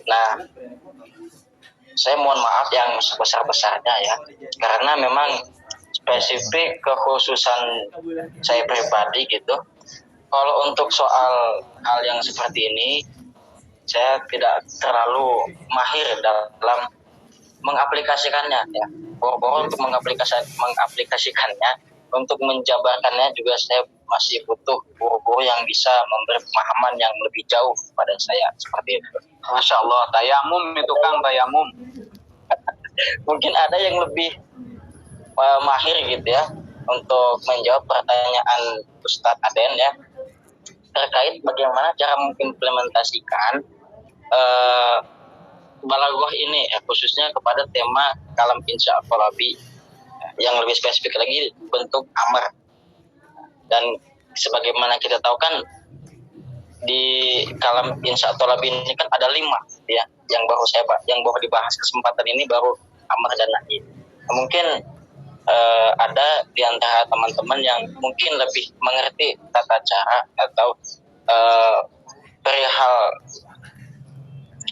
Nah, saya mohon maaf yang sebesar-besarnya ya, karena memang spesifik kekhususan saya pribadi gitu. Kalau untuk soal hal yang seperti ini, saya tidak terlalu mahir dalam mengaplikasikannya ya. Boro-boro untuk mengaplikasikannya, untuk menjabarkannya juga saya masih butuh guru-guru yang bisa memberi pemahaman yang lebih jauh pada saya seperti itu. Masya Allah, tayamum itu Kang, tayamum. Mungkin ada yang lebih mahir gitu ya untuk menjawab pertanyaan Ustadz Aden ya, terkait bagaimana cara mengimplementasikan balaghah ini ya, khususnya kepada tema kalam insya Thalabi yang lebih spesifik lagi bentuk amar. Dan sebagaimana kita tahu kan di kalam insya Thalabi ini kan ada 5 ya, yang baru dibahas kesempatan ini baru amar dan nahi. Mungkin ada di antara teman-teman yang mungkin lebih mengerti tata cara atau perihal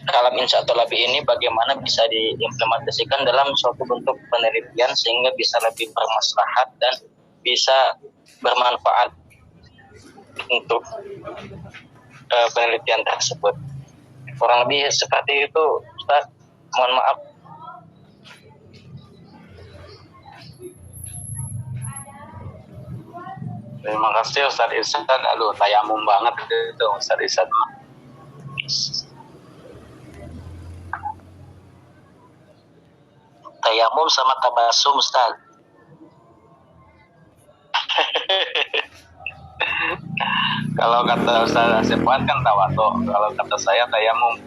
kalam insya Thalabi ini bagaimana bisa diimplementasikan dalam suatu bentuk penelitian sehingga bisa lebih bermaslahat dan bisa bermanfaat untuk penelitian tersebut. Kurang lebih seperti itu, Ustaz. Mohon maaf. Terima kasih Ustaz Irsad. Aduh, tayamum banget itu Ustaz Irsad. Tayamum sama tabasum, Ustaz. Kalau kata Ustaz Asep Fuad kan tawadhu. Kalau kata saya tayamum.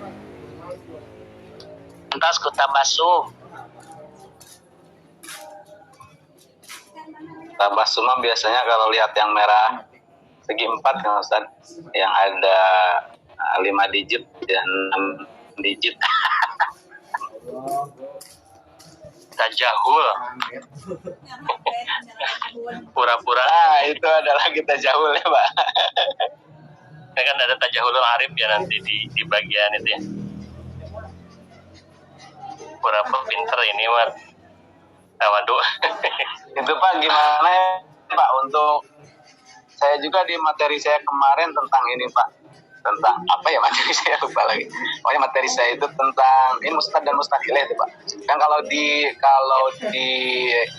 Lantas ku tabasum. Tabasum biasanya kalau lihat yang merah segi 4 kan Ustaz, yang ada 5 digit dan 6 digit. Tajahul. Pura-pura. Itu adalah kita jahul ya Pak. Ya kan ada tajahulul arif ya nanti di bagian itu ya. Pura-pura pinter ini Mat. Waduh. Itu Pak gimana ya Pak, untuk saya juga di materi saya kemarin tentang ini Pak, tentang apa ya materi saya lupa lagi. Pokoknya materi saya itu tentang ini mustad dan mustahilah itu Pak. Kan kalau di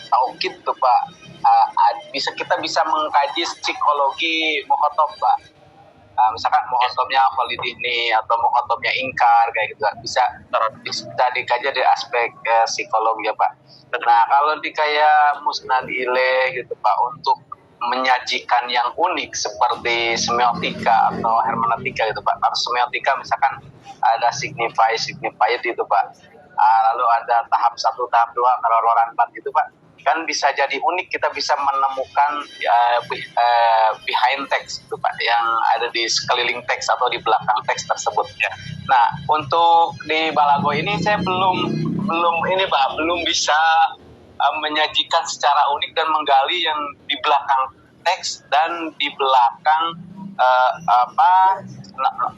taukid tuh Pak, kita bisa mengkaji psikologi mukhatab Pak. Misalkan mukhatabnya valid ini atau mukhatabnya ingkar kayak gitu, bisa dikaji dari aspek psikologi ya Pak. Nah kalau di kayak musnad ilaih gitu Pak, untuk menyajikan yang unik seperti semiotika atau hermeneutika gitu Pak. Atau semiotika misalkan ada signified itu Pak. Lalu ada tahap 1, tahap 2, kalau loran 4 gitu Pak. Kan bisa jadi unik, kita bisa menemukan behind text itu Pak, yang ada di sekeliling teks atau di belakang teks tersebut ya. Nah, untuk di balaghah ini saya belum ini Pak, belum bisa menyajikan secara unik dan menggali yang di belakang teks dan di belakang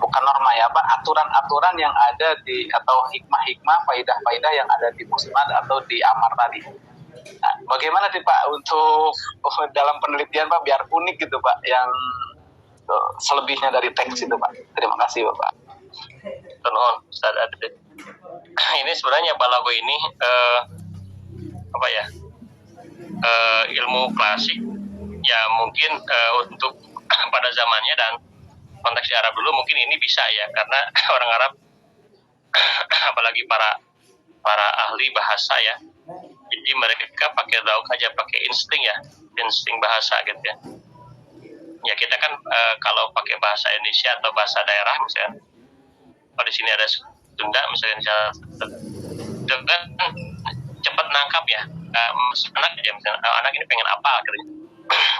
bukan norma ya Pak, aturan-aturan yang ada di atau hikmah-hikmah, faidah-faidah yang ada di musnad atau di amar tadi. Nah, bagaimana sih Pak untuk dalam penelitian Pak biar unik gitu Pak, yang selebihnya dari teks itu Pak. Terima kasih Bapak. Ustaz Adit. Ini sebenarnya balaghah ini ilmu klasik ya, mungkin untuk pada zamannya dan konteks di Arab dulu mungkin ini bisa ya, karena orang Arab apalagi para ahli bahasa ya, jadi mereka pakai rauk aja, pakai insting bahasa gitu ya. Ya kita kan kalau pakai bahasa Indonesia atau bahasa daerah misalnya, kalau di sini ada Sunda misalnya, itu kan cepat nangkap ya, anak aja misalnya, anak ini pengen apa gitu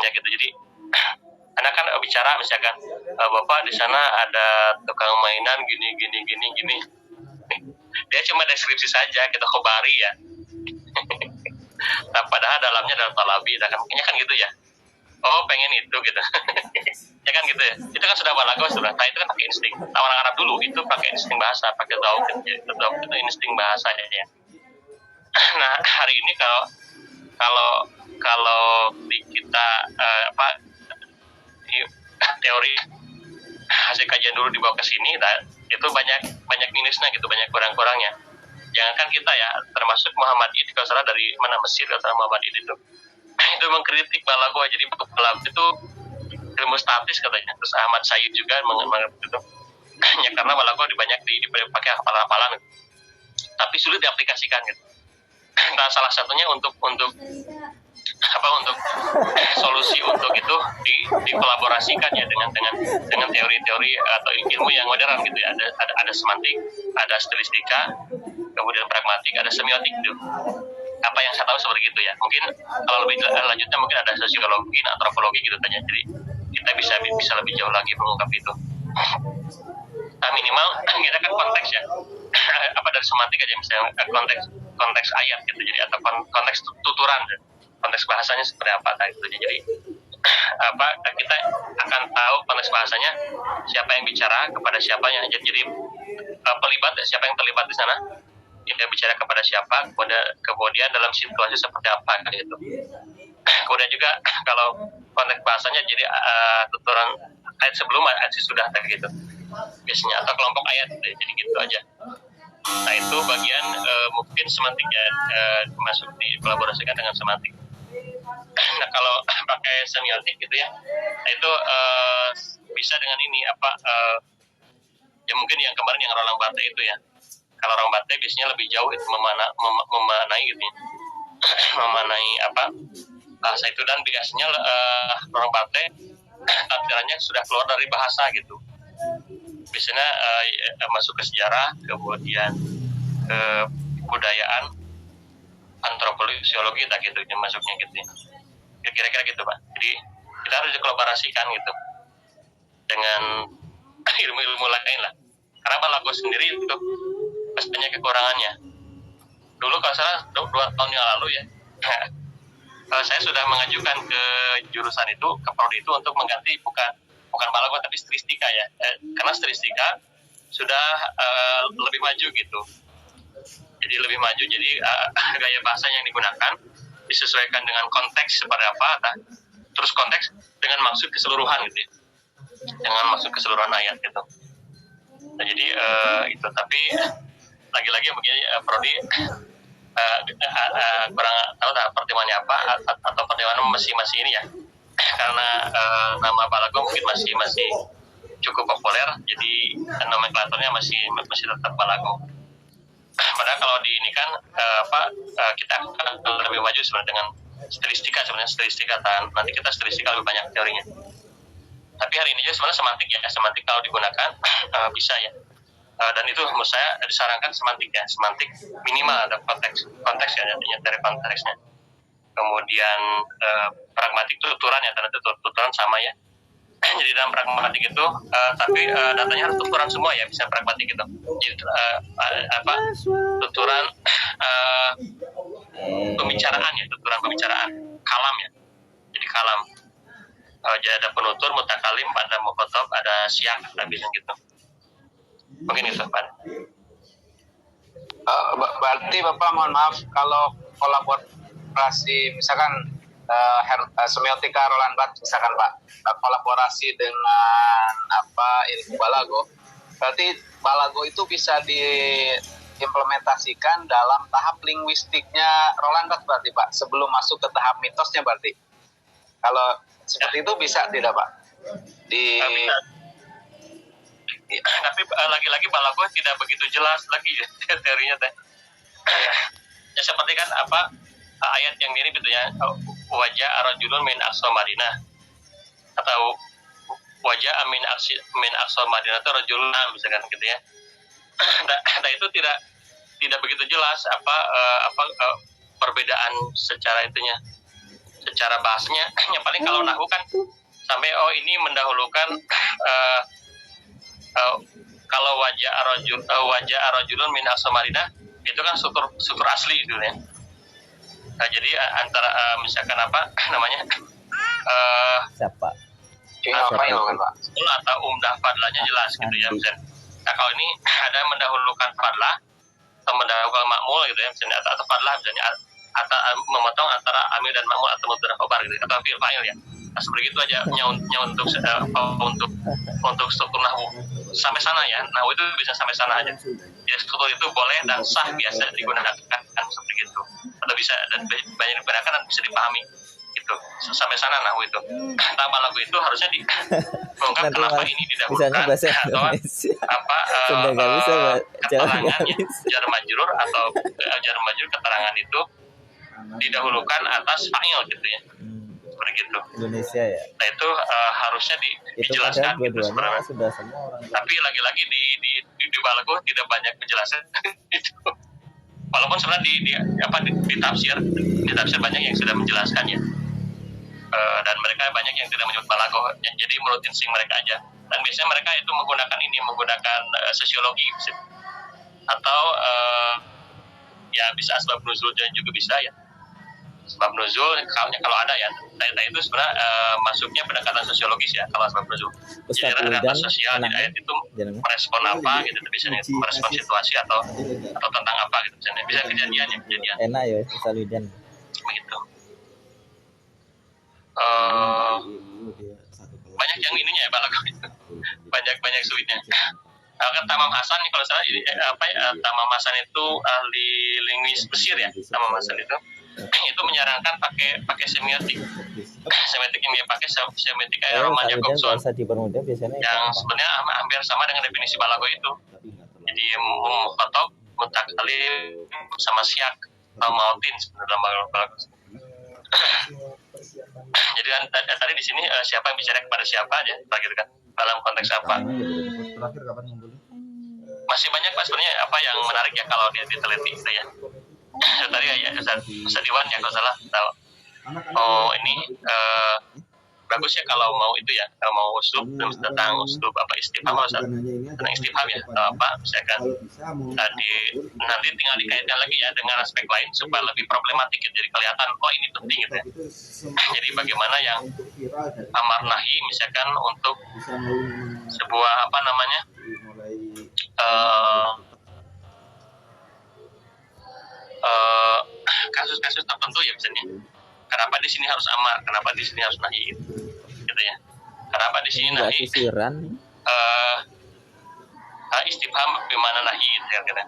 ya gitu. Jadi anak kan bicara misalkan, bapak di sana ada tukang mainan gini, dia cuma deskripsi saja, kita khobari ya. Nah, padahal dalamnya dalam Thalabi, makanya kan gitu ya. oh pengen itu gitu. Ya kan gitu ya, itu kan sudah balago sudah. Nah itu kan pakai insting. Nah, orang Arab dulu itu pakai insting bahasa, pakai tauhid itu insting bahasanya ya. Nah hari ini kalau kalau kalau di kita di teori hasil kajian dulu dibawa ke sini, nah, itu banyak minusnya gitu, banyak kurang-kurangnya. Jangankan kita ya, termasuk Muhammad Id kalau salah dari mana Mesir, kalau salah Muhammad Id itu mengkritik balago. Jadi balago itu ilmu statis katanya. Terus Ahmad Sayyid juga mengerti itu. Ya karena balago banyak dipakai hafalan-hafalan gitu. Tapi sulit diaplikasikan gitu. Nah, salah satunya untuk solusi untuk itu dikolaborasikan ya dengan teori-teori atau ilmu yang modern gitu ya. Ada semantik, ada stilistika, kemudian pragmatik, ada semiotik gitu. Apa yang saya tahu seperti itu ya. Mungkin kalau lebih lanjutnya mungkin ada sosiologi, antropologi gitu tanya. Jadi kita bisa lebih jauh lagi mengungkap itu. Nah, minimal kita kan konteks ya. Apa dari semantik aja misalnya konteks ayat gitu. Jadi atau konteks tuturan, konteks bahasanya seperti apa gitu. Jadi kita akan tahu konteks bahasanya, siapa yang bicara kepada siapanya. Jadi pelibat siapa yang terlibat di sana, dia bicara kepada siapa, kemudian dalam situasi seperti apa gitu. Kemudian juga kalau konteks bahasanya jadi tuturan ayat sebelum ayat sudah gitu biasanya, atau kelompok ayat jadi gitu aja. Nah itu bagian mungkin semantiknya masuk dikolaborasikan dengan semantik. Nah kalau pakai semiotik gitu ya, nah itu bisa dengan ini ya mungkin yang kemarin yang Roland Barthes itu ya. Kalau Roland Barthes biasanya lebih jauh itu memanai gitu ya. Memanai bahasa itu, dan biasanya Roland Barthes tampilannya sudah keluar dari bahasa gitu. Biasanya masuk ke sejarah, kemudian ke budayaan, antropologi, sosiologi, tak gitu masuknya gitu ya. Kira-kira gitu Pak. Jadi kita harus dikolaborasikan gitu dengan ilmu-ilmu lain lah. Karena balago sendiri itu pastinya kekurangannya. Dulu kalau salah 2 tahun yang lalu ya, saya sudah mengajukan ke jurusan itu, ke prodi itu untuk mengganti bukan balago tapi stilistika ya. Karena stilistika sudah lebih maju gitu. Jadi lebih maju. Jadi gaya bahasa yang digunakan disesuaikan dengan konteks seperti apa, terus konteks dengan maksud keseluruhan gitu ya. Dengan maksud keseluruhan ayat gitu. Nah, jadi itu, tapi lagi-lagi begini prodi kurang tahu pertimbangannya apa, atau pertimbangan masih ini ya. Karena nama balago mungkin masih cukup populer, jadi nomenklaturnya masih tetap balago. Padahal kalau di ini kan kita akan lebih maju sebenarnya dengan stilistika, nanti kita stilistika lebih banyak teorinya. Tapi hari ini juga sebenarnya semantik kalau digunakan bisa ya. Dan itu menurut saya disarankan semantik minimal ada konteks ya, dari konteksnya. Kemudian pragmatik itu tuturan ya, ternyata tuturan sama ya. Jadi dalam pragmatik itu tapi datanya harus tuturan semua ya, bisa pragmatik itu. Jadi tuturan pembicaraan ya, tuturan pembicaraan, kalam ya. Jadi kalam. Jadi ada penutur, mutakalim, ada mukhotob, ada syak, bilang gitu. Mungkin itu Pak. Berarti Bapak mohon maaf kalau kolaborasi misalkan semiotika Roland Barthes misalkan Pak, kolaborasi dengan ilmu balago, berarti balago itu bisa diimplementasikan dalam tahap linguistiknya Roland Barthes berarti Pak, sebelum masuk ke tahap mitosnya berarti. Kalau seperti itu bisa tidak Pak? Bisa. Tapi lagi-lagi balago tidak begitu jelas lagi teorinya teh. Ya seperti kan ayat yang mirip itu ya, wajah arajulun min aqsal Madinah, atau wajah min aqsal Madinah itu rajulun misalkan gitu ya. Nah itu tidak begitu jelas perbedaan secara itunya, secara bahasanya. Yang paling kalau nahwu kan sampai ini mendahulukan kalau wajah arajulun min aqsal Madinah itu kan struktur asli itu ya. Nah, jadi antara misalkan Siapa? Fa'il kan Pak? Atau umdah fadlahnya jelas gitu ya misalnya. Nah kalau ini ada mendahulukan fadlah atau mendahulukan makmul gitu ya misalnya, atau fadlah misalnya, atau memotong antara amil dan makmul atau mubtada khobar gitu, atau fi'il fa'il ya. Nah, seperti itu aja untuk struktur nahwu sampai sana ya. Nahwu itu bisa sampai sana aja. Ya struktur itu boleh dan sah biasa digunakan seperti itu, atau bisa dan banyak digunakan dan bisa dipahami gitu. Sampai sana nahwu itu. Tambah lagu itu harusnya diungkap kenapa ini didahulukan atau apa keterangan jar majrur atau jar majrur keterangan itu didahulukan atas fa'il gitu ya. Seperti gitu. Indonesia ya. Nah itu harusnya dijelaskan gitu sebenarnya. Sudah semua orang. Tapi lagi-lagi di balago tidak banyak penjelasan itu. Walaupun sebenarnya di tafsir banyak yang sudah menjelaskannya. Dan mereka banyak yang tidak menyebut balago. Jadi menurut insting mereka aja. Dan biasanya mereka itu menggunakan sosiologi atau ya bisa asbab nuzul juga bisa ya. Sebab nuzul kalau ada ya, tadi itu sebenarnya masuknya pendekatan sosiologis ya kalau sebab nuzul. Jadi realitas sosial di ayat itu merespon apa gitu, biasanya merespon situasi atau tentang apa gitu, misalnya bisa kejadian. Enak ya Ustaz Widan. Begitu. Banyak yang ininya ya balago itu. Banyak sulitnya. Kan Tamam Hasan nih kalau salah Tamam Hasan itu ahli linguis Mesir ya. Tamam Hasan itu menyarankan pakai semiotik yang dia pakai semiotik kayak Roman Jacobson yang sebenarnya hampir sama dengan definisi balago itu. Jadi mukhatab, mutakalim sama syak atau mautin sebenarnya balago. Jadi kan tadi di sini siapa yang bicara kepada siapa aja, gitu kan, dalam konteks apa? Terakhir kapan ngumpulnya? Masih banyak Pak sebenarnya apa yang menarik ya kalau diteliti itu ya. Tadi ya Ustaz Iwan ya kalau salah tahu. Oh ini bagus ya kalau mau itu ya, kalau mau uslub tentang uslub apa istifham tentang istifham ya atau apa misalkan nanti tinggal dikaitkan lagi ya dengan aspek lain supaya lebih problematik ya, jadi kelihatan ini penting gitu ya. Jadi bagaimana yang amar nahi misalkan untuk sebuah apa namanya kasus-kasus tertentu ya misalnya. Kenapa di sini harus amar? Kenapa di sini harus nahi? Gitu ya. Kenapa di sini nahi? Istifham bimana nahi gitu ya.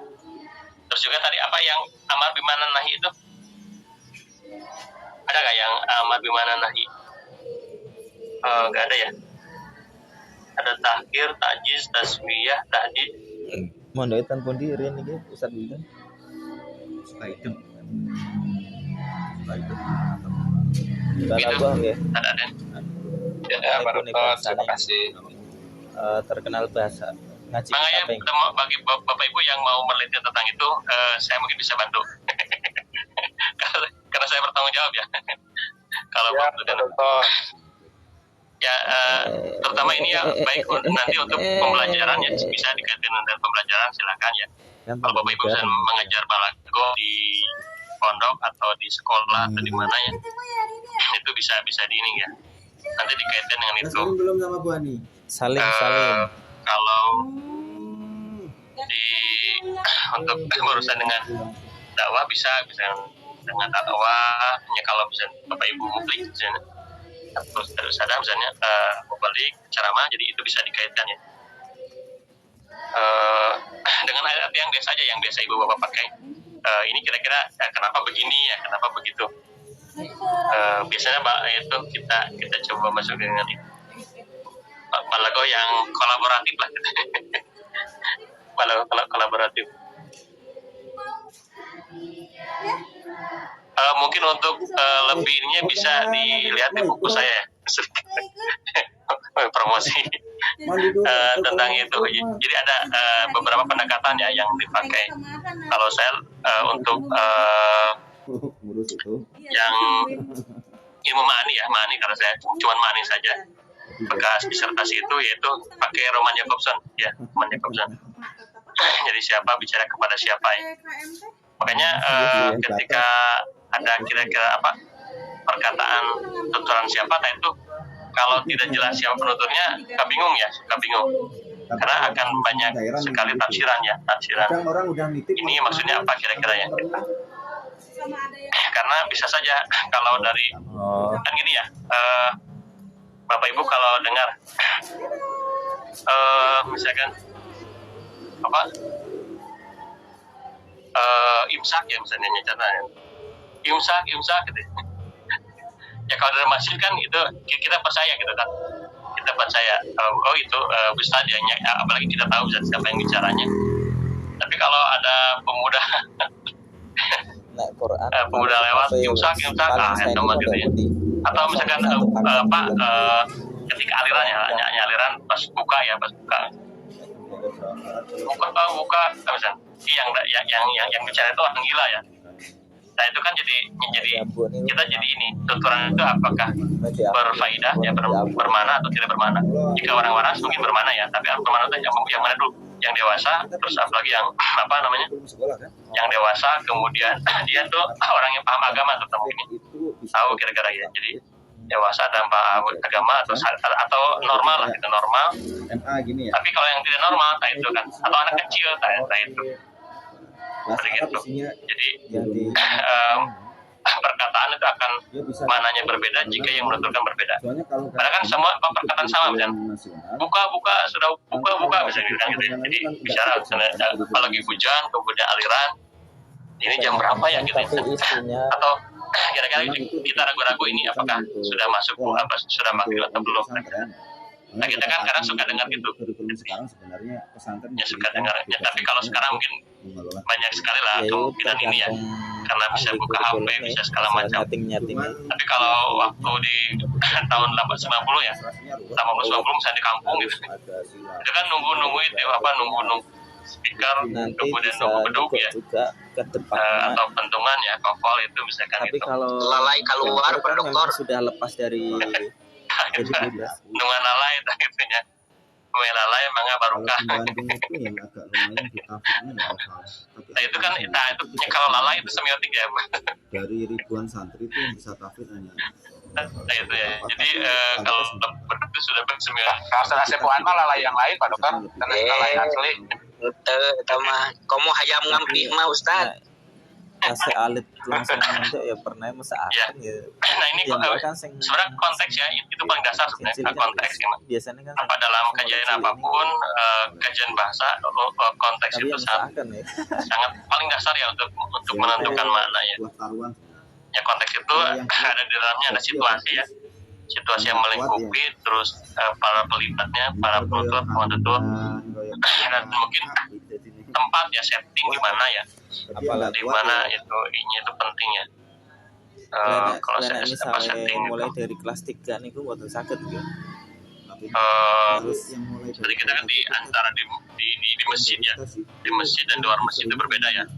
Terus juga tadi apa yang amar bimana nahi itu? Ada nggak yang amar bimana nahi? Nggak ada ya. Ada tahkir, ta'jiz, taswiyah, tahdid. Mondok pun diri ini Ustaz Widan. Itu. Balago ya. Ada. Ya, terima kasih. Terkenal bahasa ngaji makanya bagi Bapak Ibu yang mau meneliti tentang itu, saya mungkin bisa bantu. Karena saya bertanggung jawab ya. Kalau ya, ya terutama ini ya baik nanti untuk pembelajaran ya, bisa dikaitkan dengan pembelajaran silakan ya. Kalau Bapak Ibu bisa mengajar balago di pondok atau di sekolah atau di mana ya, itu bisa di ini ya, nanti dikaitkan dengan itu. Belum sama Bu Ani. Saling. Kalau di untuk urusan dengan dakwah bisa dengan dakwah ya, kalau bisa Bapak Ibu mubalik misalnya, terus ada misalnya mubalik ceramah, jadi itu bisa dikaitkan ya. Dengan ayat yang biasa aja, yang biasa Ibu Bapak pakai. Ini kira-kira kenapa begini ya, kenapa begitu. Biasanya itu kita coba masuk dengan itu. Balago yang kolaboratif lah. Balago kolaboratif. Mungkin untuk lebihnya bisa dilihat di buku saya. Promosi tentang itu. Jadi ada beberapa pendekatan ya yang dipakai. Kalau saya untuk yang ilmu ma'ani karena saya cuma ma'ani saja. Bekas disertasi itu yaitu pakai Roman Jacobson ya, Roman Jacobson. Jadi siapa bicara kepada siapa ya. Makanya ketika ada kira-kira apa perkataan tuturan siapa, nah itu kalau tidak jelas siapa penuturnya suka bingung ya, suka bingung karena akan banyak sekali tafsiran ya, tafsiran Kadang orang udah nitip ini maksudnya apa kira-kira ya, karena bisa saja kalau dari kan gini ya, Bapak Ibu kalau dengar misalkan apa imsak ya misalnya contohnya imsak gitu ya, kalau dari masjid kan itu kita percaya gitu kan, kita percaya oh itu Ustadz ya, apalagi kita tahu siapa yang bicaranya. Tapi kalau ada pemuda pemuda lewat imsak teman gitu ya, atau misalkan ketika alirannya aliran pas buka misalnya yang bicara itu orang gila ya. Nah itu kan jadi kita jadi ini tuturan itu apakah berfaedah ya, bermana atau tidak bermana. Jika orang waras mungkin bermana ya, tapi bermana itu yang mana dulu, yang dewasa, terus apalagi yang apa namanya, yang dewasa, kemudian dia tuh orang yang paham agama terutama ini tahu kira-kira ya, jadi dewasa dan paham agama atau normal lah, itu normal. Tapi kalau yang tidak normal, nah itu kan, atau anak kecil, nah itu seperti itu. Jadi perkataan itu akan mananya berbeda jika yang menuturkan berbeda. Karena kan semua perkataan sama, kan buka sudah buka misalnya gitu ya. Jadi bicara apalagi hujan, kemudian aliran, ini jam berapa ya gitu ya. Atau kira-kira kita ragu-ragu ini apakah sudah masuk apa sudah maghrib atau belum. Nah kita kan kadang suka dengar gitu ya, suka dengar ya, tapi kalau sekarang mungkin banyak sekali lah kemungkinan ini ya, karena bisa buka HP, bisa segala macam. Tapi kalau waktu di tahun 90 ya, 90 misalnya di kampung gitu, itu kan nunggu itu apa, nunggu speaker, kemudian nunggu beduk ya, atau pentungan ya, kopol itu misalkan. Tapi gitu. kalau lalai keluar pendokter sudah lepas dari nungan lalai gitu ya, lalai mangga barokah. Nah itu kan, itu kalau lalai itu semiotik ya. Dari ribuan santri itu yang bisa tafsir hanya. Nah itu ya. Jadi kalau itu sudah bersemiotik. kalau sudah sepuan mah lalai yang lain Pak Dokter, lalai asli itu mah kamu hayam ngampi mah Ustaz. Kasih alit langsung nanti ya pernah masa akan ya. Nah ini kan sebenarnya konteks ya, itu paling dasar sebenarnya konteks ya. Biasanya kan apa dalam kajian apapun, kajian bahasa, konteks itu sangat paling dasar ya untuk menentukan makna ya. Ya konteks itu ada di dalamnya, ada situasi ya, situasi yang melingkupi, terus para pelipatnya, para penutur, dan mungkin tempat ya, setting di mana ya, di mana itu penting ya. Kalau saya setting mulai dari kelas 3 nih gue waktu sakit gitu. Jadi kita kan di antara di masjid ya, di masjid dan di luar masjid itu berbeda ya.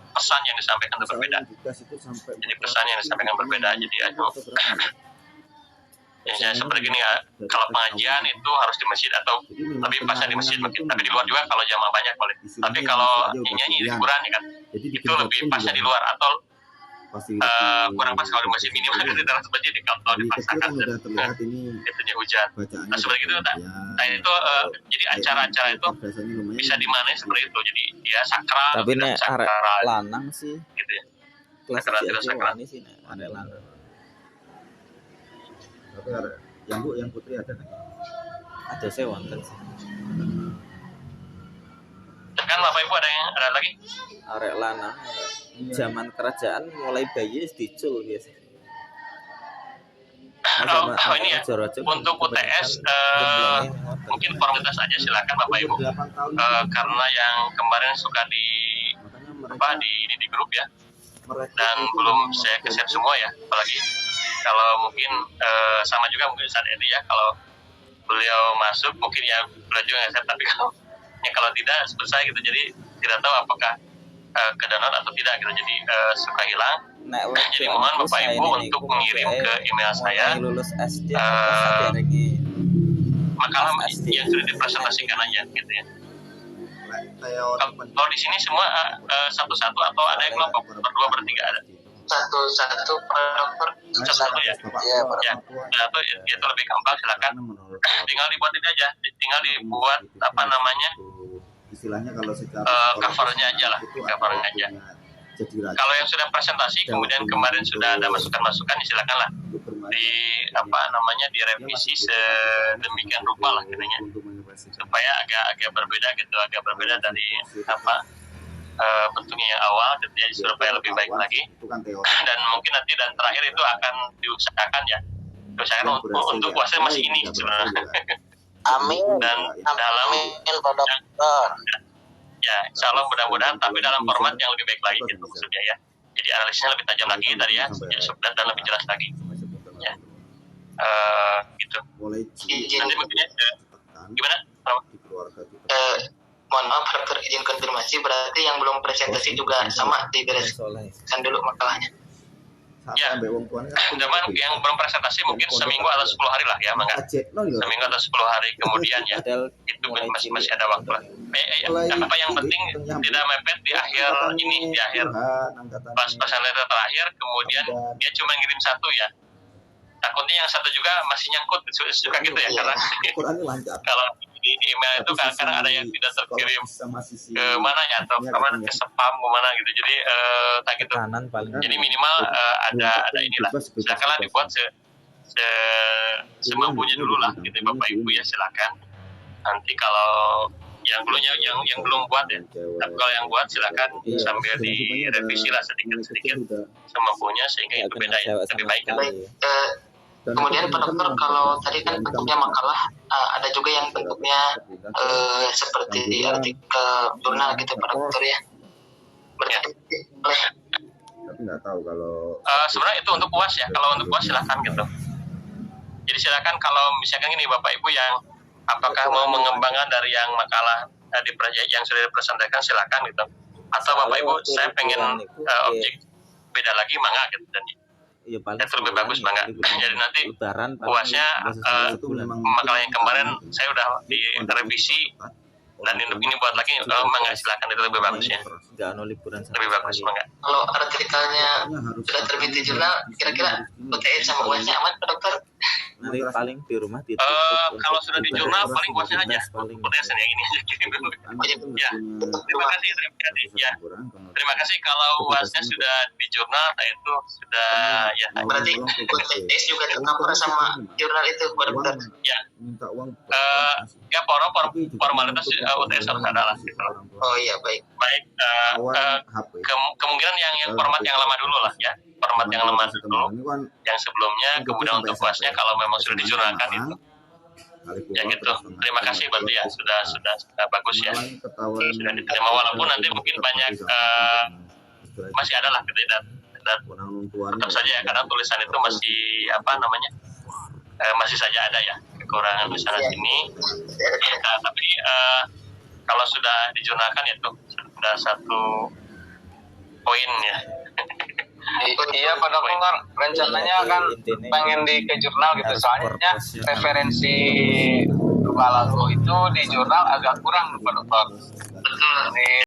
Pesan yang disampaikan itu berbeda. Jadi pesan yang disampaikan berbeda. Jadi ya seperti gini ya, kalau pengajian itu harus di masjid atau lebih pasnya di masjid mungkin, tapi di luar juga kalau jamaah banyak boleh. Tapi kalau nyanyi hiburan ya kan, itu lebih pasnya di luar, atau kurang pas kalau di masjid, minimal di dalam masjid kalau dipaksakan itunya hujan. Nah seperti itu, nah itu jadi acara-acara itu bisa dimaknai seperti itu. Jadi dia sakral. Tapi nek arek lanang sih gitu ya. kelas Sakral sakral ini sih arek lanang. Tapi yang putri ada nggak? Ada saya wonten sih. Kan Bapak Ibu ada lagi? Arek lanang zaman kerajaan mulai bayi dicul biasa. Ini ya, untuk UTS mungkin formalitas aja, silakan Bapak Ibu. Karena yang kemarin suka di grup ya, dan belum saya keset semua ya, apalagi kalau mungkin sama juga mungkin saat ini ya, kalau beliau masuk mungkin ya beliau juga ngeset, tapi kalau tidak seperti saya gitu, jadi tidak tahu apakah ke download atau tidak gitu, jadi suka hilang. Jadi mohon Bapak Ibu untuk mengirim ke email saya makalah yang sudah dipresentasikan aja gitu ya. Kalau di sini semua satu-satu atau ada yang kelompok berdua bertiga ada. satu-satu Pak Dokter. Satu ya. Iya, Pak. Ya, itu lebih gampang, silakan. Tinggal dibuat ini aja, tinggal dibuat apa namanya istilahnya kalau secara covernya aja lah, covernya aja. Kalau yang sudah presentasi, kemudian kemarin sudah ada masukan-masukan, silakan lah di apa namanya direvisi sedemikian rupa lah katanya, supaya agak berbeda gitu, agak berbeda dari apa bentuknya yang awal, gitu ya, supaya lebih baik lagi. Dan mungkin nanti dan terakhir itu akan diusahakan ya, diusahakan untuk kuasa masih ini sebenarnya. Amin. Dan dalam Pak Dokter. ya, insya Allah mudah-mudahan, tapi dalam format yang lebih baik lagi gitu maksudnya ya. Jadi analisisnya lebih tajam lagi tadi ya, dan lebih jelas lagi. Ya, gitu. Nanti mungkin gimana? Mohon maaf Dokter, izin konfirmasi, berarti yang belum presentasi juga sama dibereskan dulu makalahnya. Ya, zaman yang belum presentasi mungkin seminggu atau 10 hari lah ya, Mangga. Seminggu atau 10 hari kemudian ya, itu masih ada waktu lah. Apa yang penting tidak mepet di akhir ini, di akhir pas letter terakhir, kemudian dia cuma ngirim satu ya. Takutnya yang satu juga masih nyangkut, suka gitu ya, karena kalau di email itu kadang ada yang tidak terkirim ke mana ya, atau kemana, ke spam kemana gitu, jadi tak gitu. Jadi minimal ada inilah, silakanlah dibuat semampunya dulu lah gitu Bapak Ibu ya, silakan. Nanti kalau yang belum buat ya, tapi kalau yang buat silakan sambil direvisi lah sedikit semampunya, sehingga itu beda ya, lebih baik kan. Kemudian Pak Dokter, kalau tadi kan bentuknya makalah, ada juga yang bentuknya seperti di artikel jurnal gitu Pak Dokter ya. Berarti boleh. Tapi nggak tahu kalau sebenarnya itu untuk UAS ya. Kalau untuk UAS silakan gitu. Jadi silakan kalau misalkan ini Bapak Ibu yang apakah mau mengembangkan dari yang makalah di yang sudah dipresentasikan, silakan gitu. Atau Bapak Ibu saya pengen objek beda lagi, mangga gitu. Ya, itu lebih bagus Bang. Jadi nanti puasnya makalah yang kemarin saya udah direvisi dan ini buat lagi, Bang, silakan, itu lebih bagus ya. Lebih bagus Bang. Kalau artikelnya sudah terbit di jurnal, kira-kira UTS sama UAS-nya aman Pak Dokter? Nanti paling di rumah kalau sudah di jurnal paling UAS-nya aja, UTS-nya yang ini aja kirim dulu. Ya, terima kasih ya. Terima kasih kalau UAS-nya sudah di jurnal, itu sudah ya. Berarti UTS juga tercover sama jurnal itu Pak Dokter? Ya. Ya formalitas UTS harus ada lah. Oh iya, baik. Kemungkinan yang format yang lama dulu lah ya. Format yang lama dulu, yang sebelumnya, kemudian untuk UAS-nya kalau memang sudah dijurnalkan itu. Ya gitu. Terima kasih berarti ya, sudah bagus ya. Sudah diterima, walaupun nanti mungkin banyak masih ada lah gitu, dan tetap saja ya, karena tulisan itu masih apa namanya, masih saja ada ya kekurangan misalnya sini. Tapi kalau sudah dijurnalkan itu sudah satu poin ya. Iya Pak Dokter, rencananya kan pengen ke jurnal gitu, soalnya referensi dua lagu itu di jurnal agak kurang Pak Dokter. Betul.